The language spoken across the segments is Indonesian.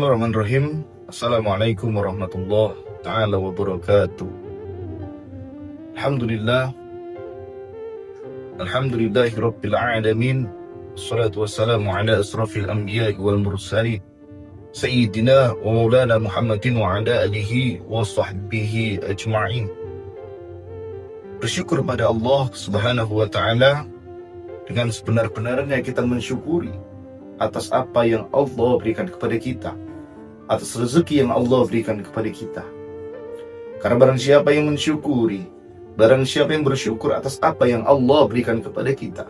Bismillahirrahmanirrahim. Assalamualaikum warahmatullahi ta'ala wabarakatuh. Alhamdulillah. Alhamdulillahi rabbil alamin. Assalatu wassalamu ala asrafil anbiya'i wal mursalin Sayyidina wa maulana Muhammadin wa ala alihi wa sahbihi ajma'in. Bersyukur pada Allah subhanahu wa ta'ala. Dengan sebenar-benarnya kita mensyukuri atas apa yang Allah berikan kepada kita, atas rezeki yang Allah berikan kepada kita. Karena barang siapa yang mensyukuri, barang siapa yang bersyukur atas apa yang Allah berikan kepada kita,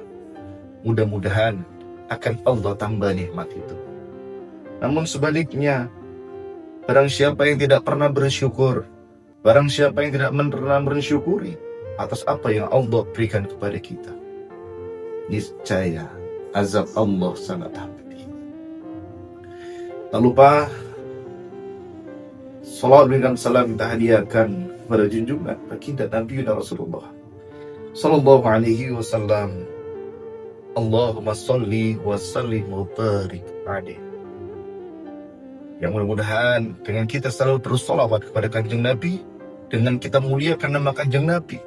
mudah-mudahan akan Allah tambah nikmat itu. Namun sebaliknya, barang siapa yang tidak pernah bersyukur, barang siapa yang tidak pernah bersyukuri atas apa yang Allah berikan kepada kita, niscaya azab Allah sangat pedih. Tak lupa salawat dan salam kita hadiahkan kepada junjungan baginda Nabi Rasulullah sallallahu alaihi wasallam. Allahumma salli wa sallim wa barik alaihi. Yang mudah-mudahan dengan kita selalu bersolawat kepada kanjeng Nabi, dengan kita muliakan nama kanjeng Nabi,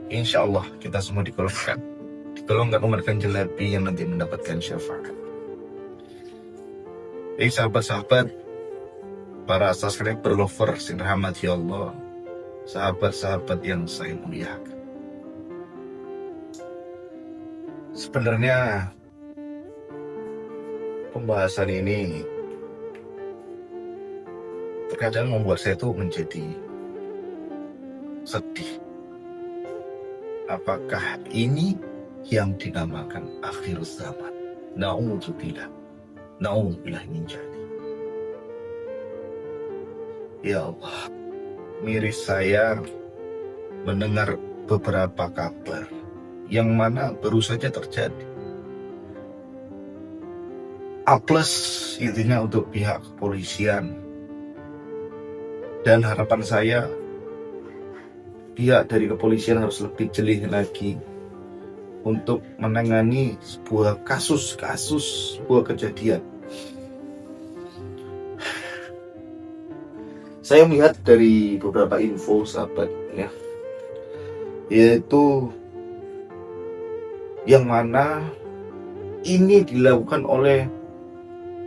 insya Allah kita semua digolongkan umat kanjeng Nabi yang nanti mendapatkan syafaat. Sahabat-sahabat, para subscriber lover yang rahmati Allah, sahabat-sahabat yang saya muliakan. Sebenarnya pembahasan ini terkadang membuat saya tuh menjadi sedih. Apakah ini yang dinamakan akhir zaman? Na'udzubillah min dzalik. Ya Allah, miris saya mendengar beberapa kabar yang mana baru saja terjadi. A+ intinya untuk pihak kepolisian, dan harapan saya pihak dari kepolisian harus lebih jeli lagi untuk menangani sebuah kasus, sebuah kejadian. Saya melihat dari beberapa info sahabat ya, yaitu yang mana ini dilakukan oleh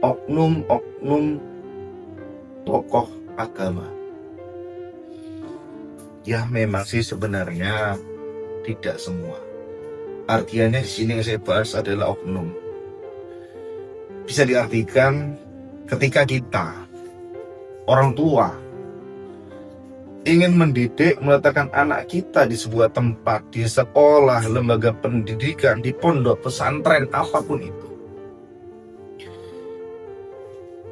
oknum tokoh agama. Ya memang sih sebenarnya tidak semua. Artinya di sini yang saya bahas adalah oknum. Bisa diartikan ketika kita, orang tua, ingin mendidik, meletakkan anak kita di sebuah tempat, di sekolah, lembaga pendidikan, di pondok, pesantren, apapun itu,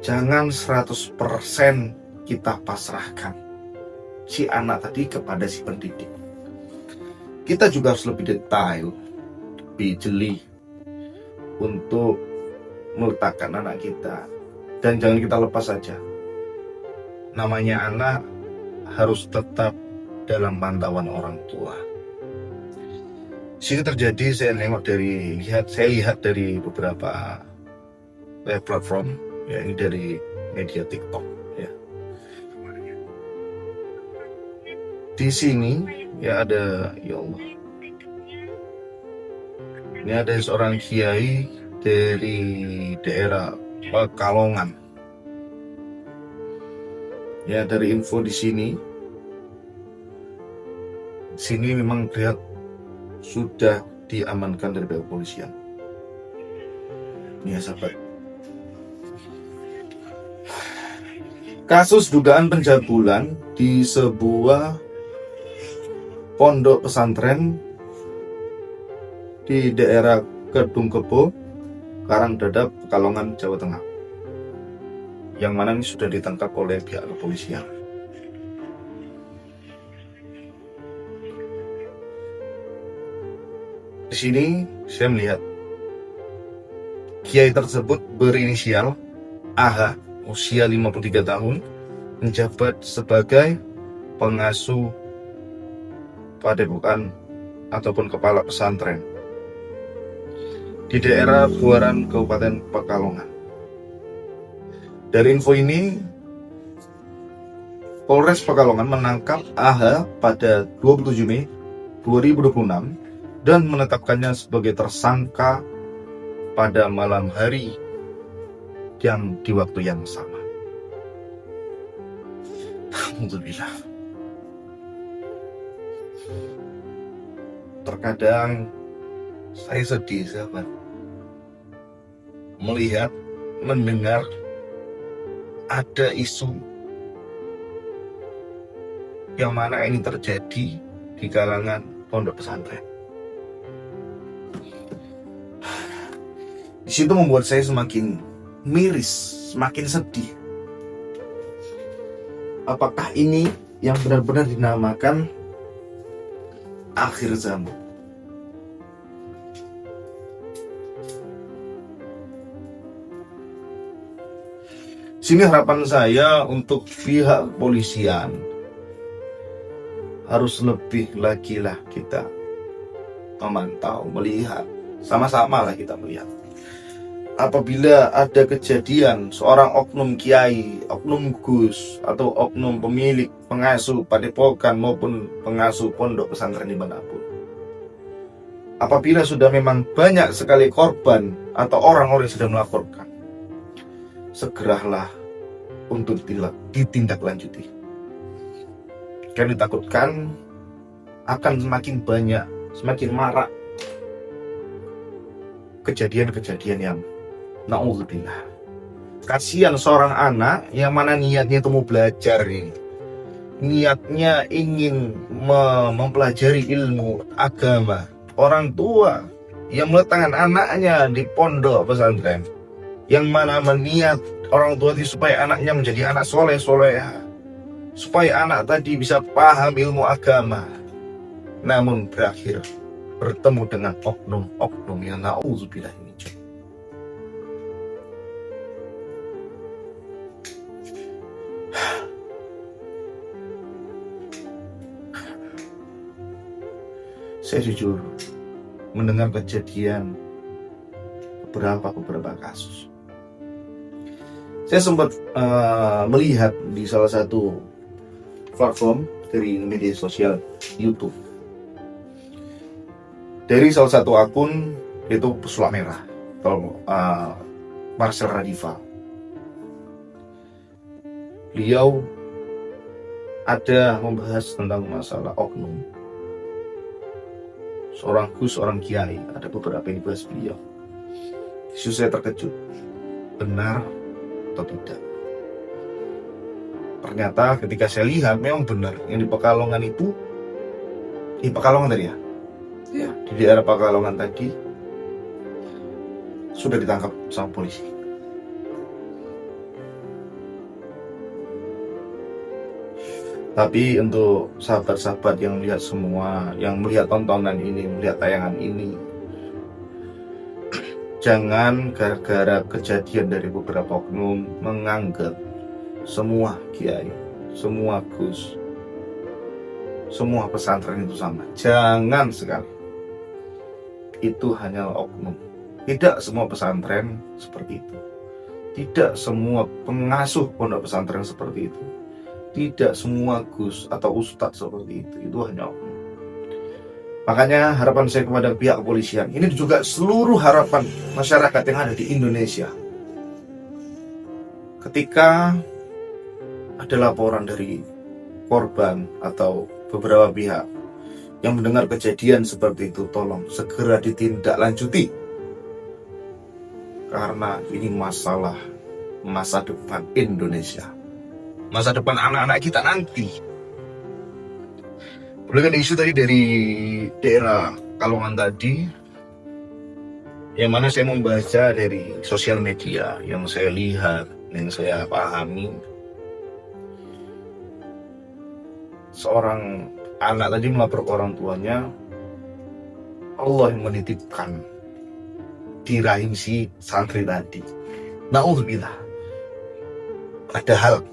jangan 100% kita pasrahkan si anak tadi kepada si pendidik. Kita juga harus lebih detail, lebih jeli untuk meletakkan anak kita, dan jangan kita lepas saja. Namanya anak harus tetap dalam pantauan orang tua. Sini terjadi, saya lihat dari beberapa platform, ya, ini dari media TikTok ya. Di sini ya ada, ya Allah, ini ada seorang kiai dari daerah Pekalongan. Ya, dari info di sini memang terlihat sudah diamankan dari pihak kepolisian. Ini ya sahabat. Kasus dugaan pencabulan di sebuah pondok pesantren di daerah Kedung Kebo, Karangdadap, Pekalongan, Jawa Tengah, yang mana ini sudah ditangkap oleh pihak kepolisian. Di sini saya melihat kiai tersebut berinisial AH, usia 53 tahun, menjabat sebagai pengasuh padepokan ataupun kepala pesantren di daerah Buaran, Kabupaten Pekalongan. Dari info ini, Polres Pekalongan menangkap AH pada 27 Mei 2026 dan menetapkannya sebagai tersangka pada malam hari yang di waktu yang sama. Alhamdulillah. Terkadang saya sedih, sahabat, melihat, mendengar ada isu yang mana ini terjadi di kalangan pondok pesantren. Di situ membuat saya semakin miris, semakin sedih. Apakah ini yang benar-benar dinamakan akhir zaman? Sini harapan saya untuk pihak kepolisian, harus lebih lagi lah kita memantau, melihat, sama-sama lah kita melihat. Apabila ada kejadian seorang oknum kiai, oknum gus, atau oknum pemilik, pengasuh padepokan maupun pengasuh pondok pesantren dimanapun, apabila sudah memang banyak sekali korban atau orang-orang yang sudah melaporkan, segeralah untuk ditindaklanjuti. Karena ditakutkan akan semakin banyak, semakin marak kejadian-kejadian yang na'udzubillah. Kasihan seorang anak yang mana niatnya itu mau belajar ini. Niatnya ingin mempelajari ilmu agama. Orang tua yang meletakkan anaknya di pondok pesantren, yang mana meniat orang tua itu supaya anaknya menjadi anak soleh-soleha, supaya anak tadi bisa paham ilmu agama, namun berakhir bertemu dengan oknum-oknum yang na'udzubillah ini. Saya jujur mendengar kejadian beberapa kasus. Saya sempat melihat di salah satu platform dari media sosial YouTube, dari salah satu akun, yaitu Pesulap Merah atau Marcel Radifa. Beliau ada membahas tentang masalah oknum, seorang gus, seorang kiai. Ada beberapa yang dibahas beliau. Justru saya terkejut, benar atau tidak. Ternyata ketika saya lihat memang benar, yang di Pekalongan itu, di Pekalongan tadi ya, di daerah Pekalongan tadi sudah ditangkap sama polisi. Tapi untuk sahabat-sahabat yang melihat semua, yang melihat tontonan ini, melihat tayangan ini, jangan gara-gara kejadian dari beberapa oknum menganggap semua kiai, semua gus, semua pesantren itu sama. Jangan sekali. Itu hanyalah oknum. Tidak semua pesantren seperti itu. Tidak semua pengasuh pondok pesantren seperti itu. Tidak semua gus atau ustadz seperti itu. Itu hanya oknum. Makanya harapan saya kepada pihak kepolisian, ini juga seluruh harapan masyarakat yang ada di Indonesia. Ketika ada laporan dari korban atau beberapa pihak yang mendengar kejadian seperti itu, tolong segera ditindaklanjuti. Karena ini masalah masa depan Indonesia, masa depan anak-anak kita nanti. Berikan isu tadi dari daerah Pekalongan tadi, yang mana saya membaca dari sosial media, yang saya lihat, yang saya pahami, seorang anak tadi melapor ke orang tuanya, Allah yang menitipkan di rahim si santri tadi. Na'udzubillah. Padahal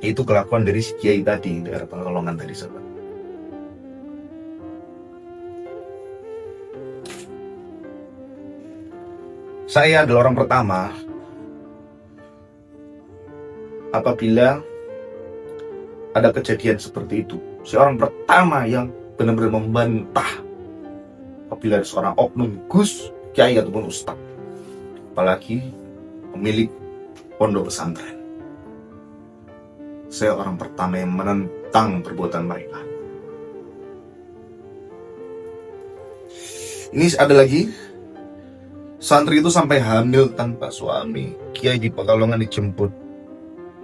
itu kelakuan dari si kiai tadi, daerah Pekalongan tadi, sahabat. Saya adalah orang pertama apabila ada kejadian seperti itu, seorang pertama yang benar-benar membantah apabila ada seorang oknum gus, kiai ataupun ustaz, apalagi pemilik pondok pesantren. Saya orang pertama yang menentang perbuatan mereka. Ini ada lagi, santri itu sampai hamil tanpa suami. Kiai di Pekalongan dijemput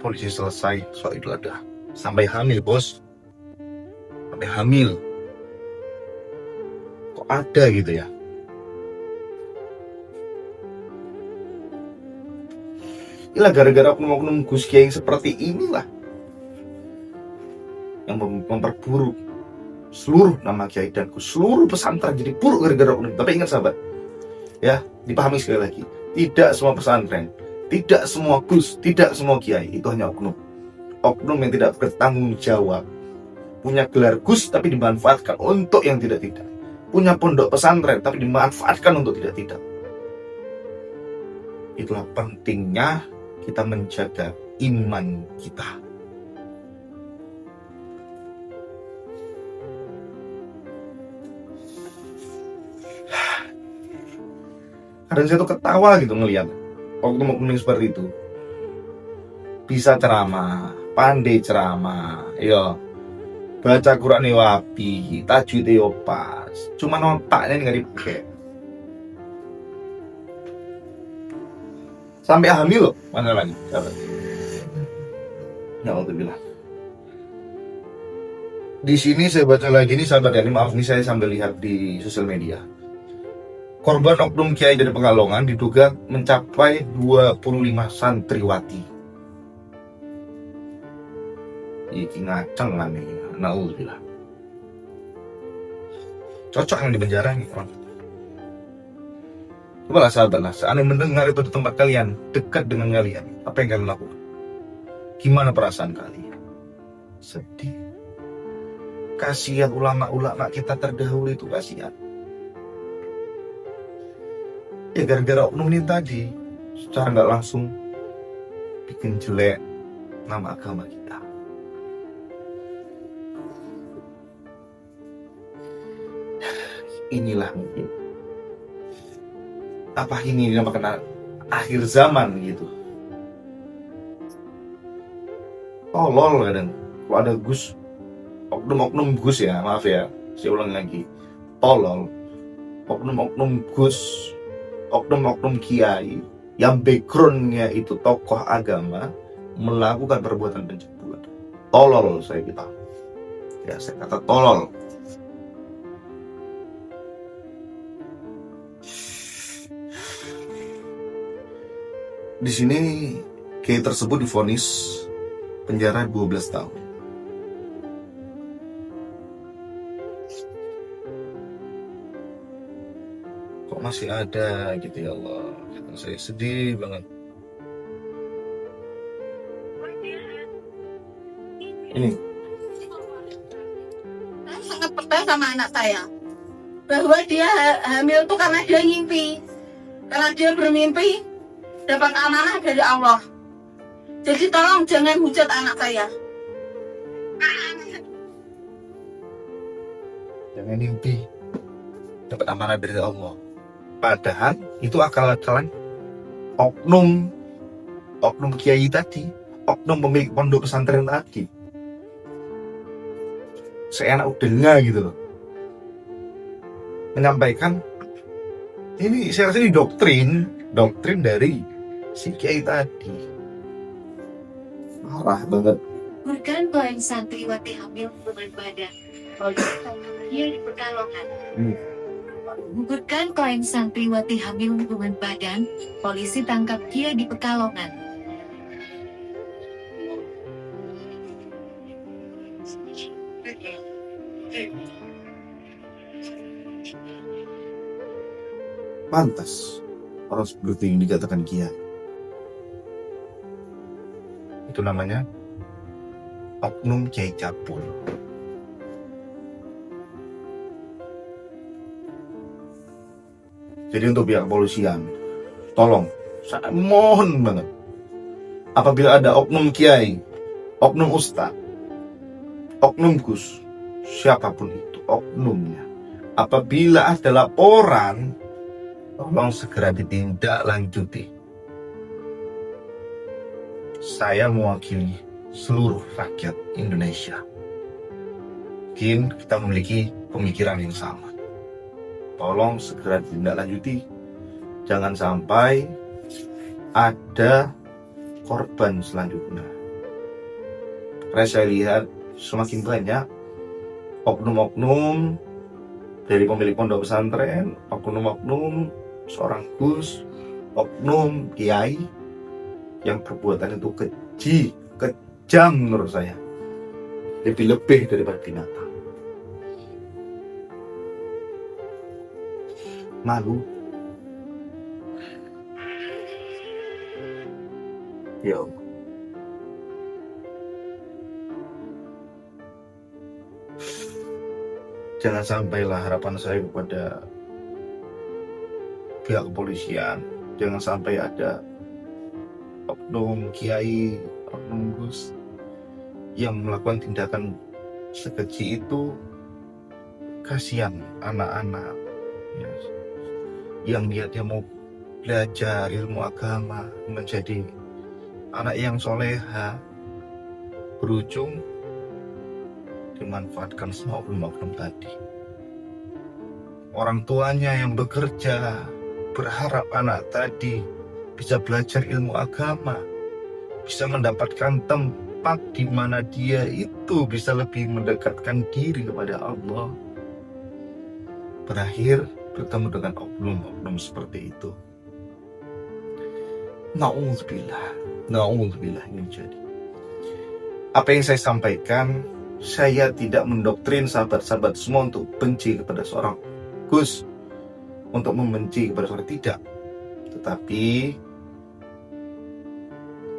polisi selesai soal Idul Adha. Sampai hamil, bos. Sampai hamil. Kok ada gitu ya? Inilah gara-gara oknum-oknum Gus Kiai seperti inilah yang memperburuk seluruh nama Kiai dan seluruh pesantren jadi buruk gara-gara oknum. Tapi ingat sahabat, ya, dipahami sekali lagi, tidak semua pesantren, tidak semua Gus, tidak semua Kiai itu hanya oknum. Oknum yang tidak bertanggung jawab, punya gelar Gus tapi dimanfaatkan untuk yang tidak-tidak, punya pondok pesantren tapi dimanfaatkan untuk tidak-tidak. Itulah pentingnya kita menjaga iman kita. Kadang saya tuh ketawa gitu ngelihat oknum-oknum seperti itu. Bisa ceramah, pandai ceramah, yo baca Quran wapi, tajwid yo pas, cuma otaknya nggak dipakai. Sampai hamil loh, mana lagi? Ya Allah bilang. Di sini saya baca lagi nih sahabat ya, ini maaf nih saya sambil lihat di sosial media. Korban oknum Kiai dari Pekalongan diduga mencapai 25 santriwati. Iki ngaceng kan nih, naudzubillah. Cocok yang di penjara nih orang. Cobalah sahabat lah, seandainya mendengar itu di tempat kalian, dekat dengan kalian, apa yang kalian lakukan? Gimana perasaan kalian? Sedih. Kasihan ulama-ulama kita terdahulu itu, kasihan. Ya gara-gara oknum ini tadi, secara nggak langsung bikin jelek nama agama kita. Inilah mungkin, apa ini dinamakan akhir zaman gitu. Tolol kadang kalau ada Gus, oknum-oknum Gus ya, maaf ya, saya ulang lagi, tolol, oknum-oknum Gus, oknum-oknum Kiai yang backgroundnya itu tokoh agama melakukan perbuatan pencabulan. Tolol saya bilang, ya saya kata tolol. Di sini Kiai tersebut divonis penjara 12 tahun. Kok masih ada gitu ya Allah? Saya sedih banget. Ini. Saya sangat percaya sama anak saya bahwa dia hamil itu karena dia ngimpi, karena dia bermimpi dapat amanah dari Allah. Jadi tolong jangan hujat anak saya. Jangan mimpi dapat amanah dari Allah. Padahal itu akal-akalan oknum Kiai tadi, oknum pemilik pondok pesantren tadi. Seenak udahnya gitu loh, menyampaikan ini, saya rasa ini doktrin dari si Kiai tadi. Marah banget. Gugurkan klaim santriwati hamil hubungan badan, polisi tangkap dia di Pekalongan. Gugurkan klaim santriwati hamil hubungan badan, polisi tangkap dia di Pekalongan. Pantas orang seperti yang dikatakan Kiai. Itu namanya oknum Kiai Capul. Jadi untuk pihak kepolisian, tolong, saya mohon banget, apabila ada oknum kiai, oknum ustaz, oknum gus, siapapun itu oknumnya, apabila ada laporan, tolong segera ditindaklanjuti. Saya mewakili seluruh rakyat Indonesia. Mungkin kita memiliki pemikiran yang sama. Tolong segera ditindaklanjuti. Jangan sampai ada korban selanjutnya. Karena saya lihat semakin banyak oknum-oknum dari pemilik pondok pesantren, oknum-oknum seorang gus, oknum kiai yang perbuatan itu keji, kejam menurut saya, lebih-lebih daripada binatang. Malu. Ya Allah. Jangan sampailah harapan saya kepada pihak kepolisian, jangan sampai ada oknum kiai, oknum gus yang melakukan tindakan sekeji itu. Kasihan anak-anak ya, yang dia mau belajar ilmu agama, menjadi anak yang soleha, berujung dimanfaatkan semua oknum-oknum tadi. Orang tuanya yang bekerja berharap anak tadi bisa belajar ilmu agama, bisa mendapatkan tempat di mana dia itu bisa lebih mendekatkan diri kepada Allah. Berakhir bertemu dengan oknum-oknum seperti itu. Na'udzubillah ini jadi. Apa yang saya sampaikan, saya tidak mendoktrin sahabat-sahabat semua untuk benci kepada seorang gus, untuk membenci kepada seorang tidak. Tetapi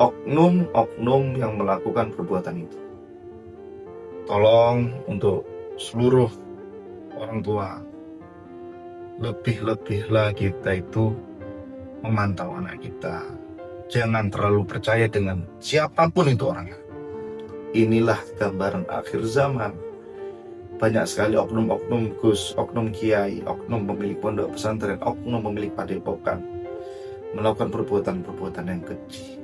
oknum-oknum yang melakukan perbuatan itu, tolong untuk seluruh orang tua, lebih-lebihlah kita itu memantau anak kita. Jangan terlalu percaya dengan siapapun itu orangnya. Inilah gambaran akhir zaman. Banyak sekali oknum-oknum gus, oknum kiai, oknum pemilik pondok pesantren, oknum pemilik padepokan melakukan perbuatan-perbuatan yang keji.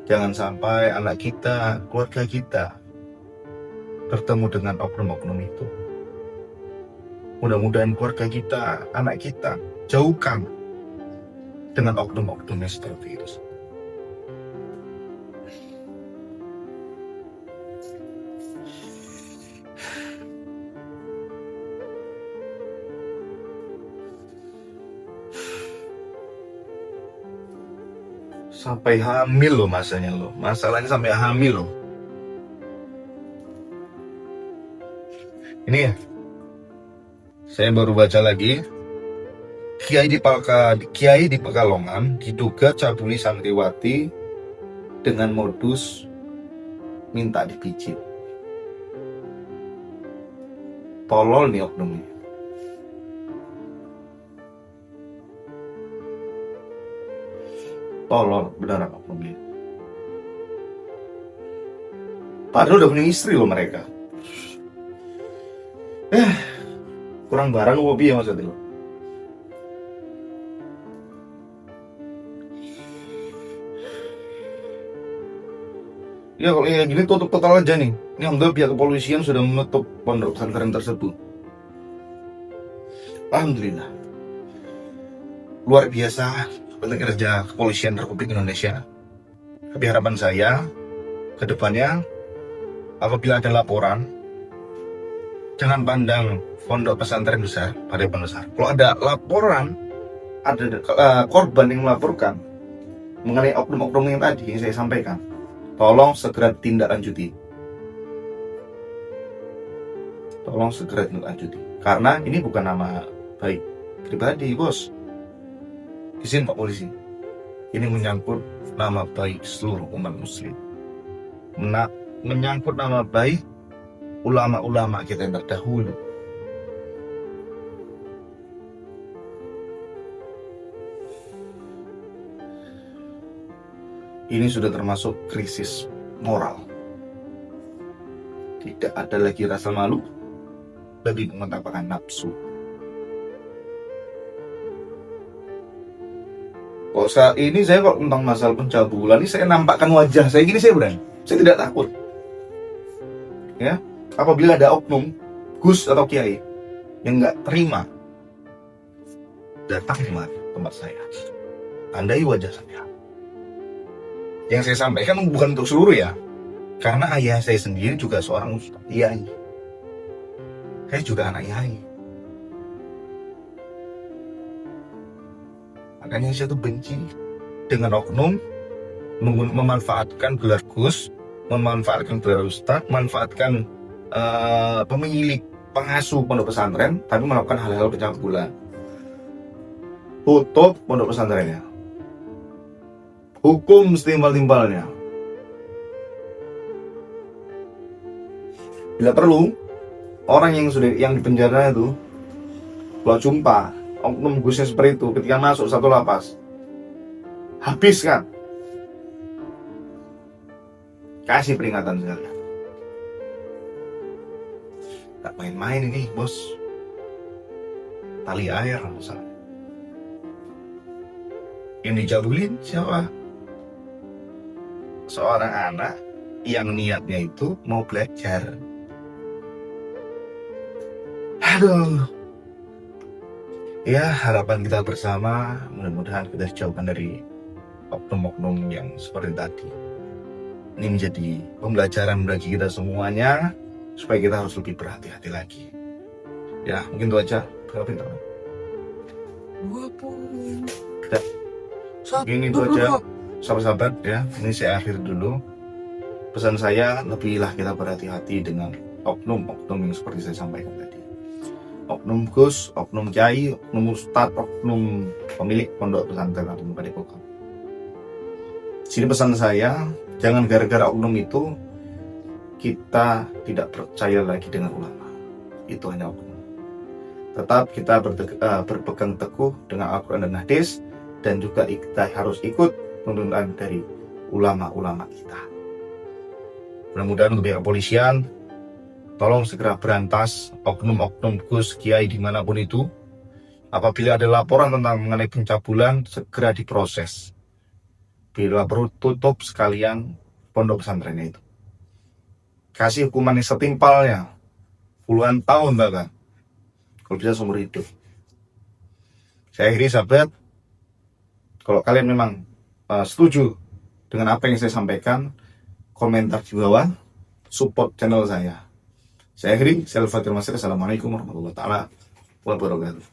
Jangan sampai anak kita, keluarga kita bertemu dengan oknum-oknum itu. Mudah-mudahan keluarga kita, anak kita jauhkan dengan oknum-oknum yang seperti itu. Sampai hamil loh masalahnya sampai hamil loh. Ini ya, saya baru baca lagi, Kiai di Pekalongan diduga cabuli santriwati dengan modus minta dipijit. Tolol nih oknumnya. Tolol beneran oknumnya. Padahal udah punya istri loh mereka. Kurang barang hobi ya maksudnya lo. Ya kalau yang gini tutup total aja nih. Ini alhamdulillah pihak kepolisian sudah menutup pondok pesantren tersebut. Alhamdulillah. Luar biasa kerja kepolisian Republik Indonesia. Tapi harapan saya ke depannya, apabila ada laporan, jangan pandang pondok pesantren besar, padepokan besar. Kalau ada laporan, ada korban yang melaporkan mengenai oknum-oknum yang tadi yang saya sampaikan, tolong segera tindak lanjuti. Tolong segera tindak lanjuti. Karena ini bukan nama baik pribadi, bos. Izin Pak Polisi. Ini menyangkut nama baik seluruh umat muslim. Menyangkut nama baik ulama-ulama kita yang terdahulu. Ini sudah termasuk krisis moral. Tidak ada lagi rasa malu, lebih mengutamakan nafsu. Kok saat ini saya kok tentang masalah pencabulan ini saya nampakkan wajah saya gini, saya berani. Saya tidak takut. Ya, apabila ada oknum Gus atau Kiai yang nggak terima, datang ke tempat saya, tandai wajah saya. Yang saya sampaikan bukan untuk seluruh ya, karena ayah saya sendiri juga seorang ustaz, Kiai. Saya juga anak Kiai. Makanya saya tuh benci dengan oknum memanfaatkan gelar Gus, memanfaatkan gelar ustaz, memanfaatkan pemilik pengasuh pondok pesantren, tapi melakukan hal-hal pencabulan. Tutup pondok pesantrennya, hukum setimpal-timpalnya. Bila perlu, orang yang di penjara itu, kalau jumpa oknum Gusnya seperti itu, ketika masuk satu lapas, habiskan, kasih peringatan sekali. Tak main-main ini, bos. Tali air misalnya. Yang dijabulin siapa? Seorang anak yang niatnya itu mau belajar. Aduh. Ya, harapan kita bersama mudah-mudahan kita dijauhkan dari oknum-oknum yang seperti tadi. Ini menjadi pembelajaran bagi kita semuanya, supaya kita harus lebih berhati-hati lagi. Ya, mungkin itu aja. Berapa pintar? Ini itu aja, sahabat-sahabat ya. Ini saya akhir dulu. Pesan saya, lebihlah kita berhati-hati dengan oknum-oknum yang seperti saya sampaikan tadi. Oknum Gus, oknum Kiai, oknum Ustadz, oknum pemilik pondok pesantren atau padepokan. Sini pesan saya, jangan gara-gara oknum itu kita tidak percaya lagi dengan ulama. Itu hanya oknum. Tetap kita berpegang teguh dengan Al-Quran dan Hadis, dan juga kita harus ikut tuntunan dari ulama-ulama kita. Mudah-mudahan untuk pihak kepolisian, tolong segera berantas oknum-oknum Gus, Kiai dimanapun itu. Apabila ada laporan tentang mengenai pencabulan, segera diproses. Bila perlu tutup sekalian pondok pesantrennya itu. Kasih hukuman yang setimpalnya, puluhan tahun bahkan, kalau bisa seumur hidup. Saya akhiri sahabat, kalau kalian memang setuju dengan apa yang saya sampaikan, komentar di bawah, support channel saya. Saya akhiri, saya Al-Fatihah Masir. Assalamualaikum warahmatullahi wabarakatuh.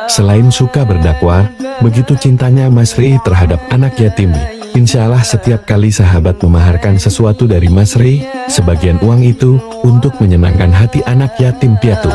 Selain suka berdakwah, begitu cintanya Mas Rey terhadap anak yatim. Insya Allah setiap kali sahabat memaharkan sesuatu dari Mas Rey, sebagian uang itu untuk menyenangkan hati anak yatim piatu.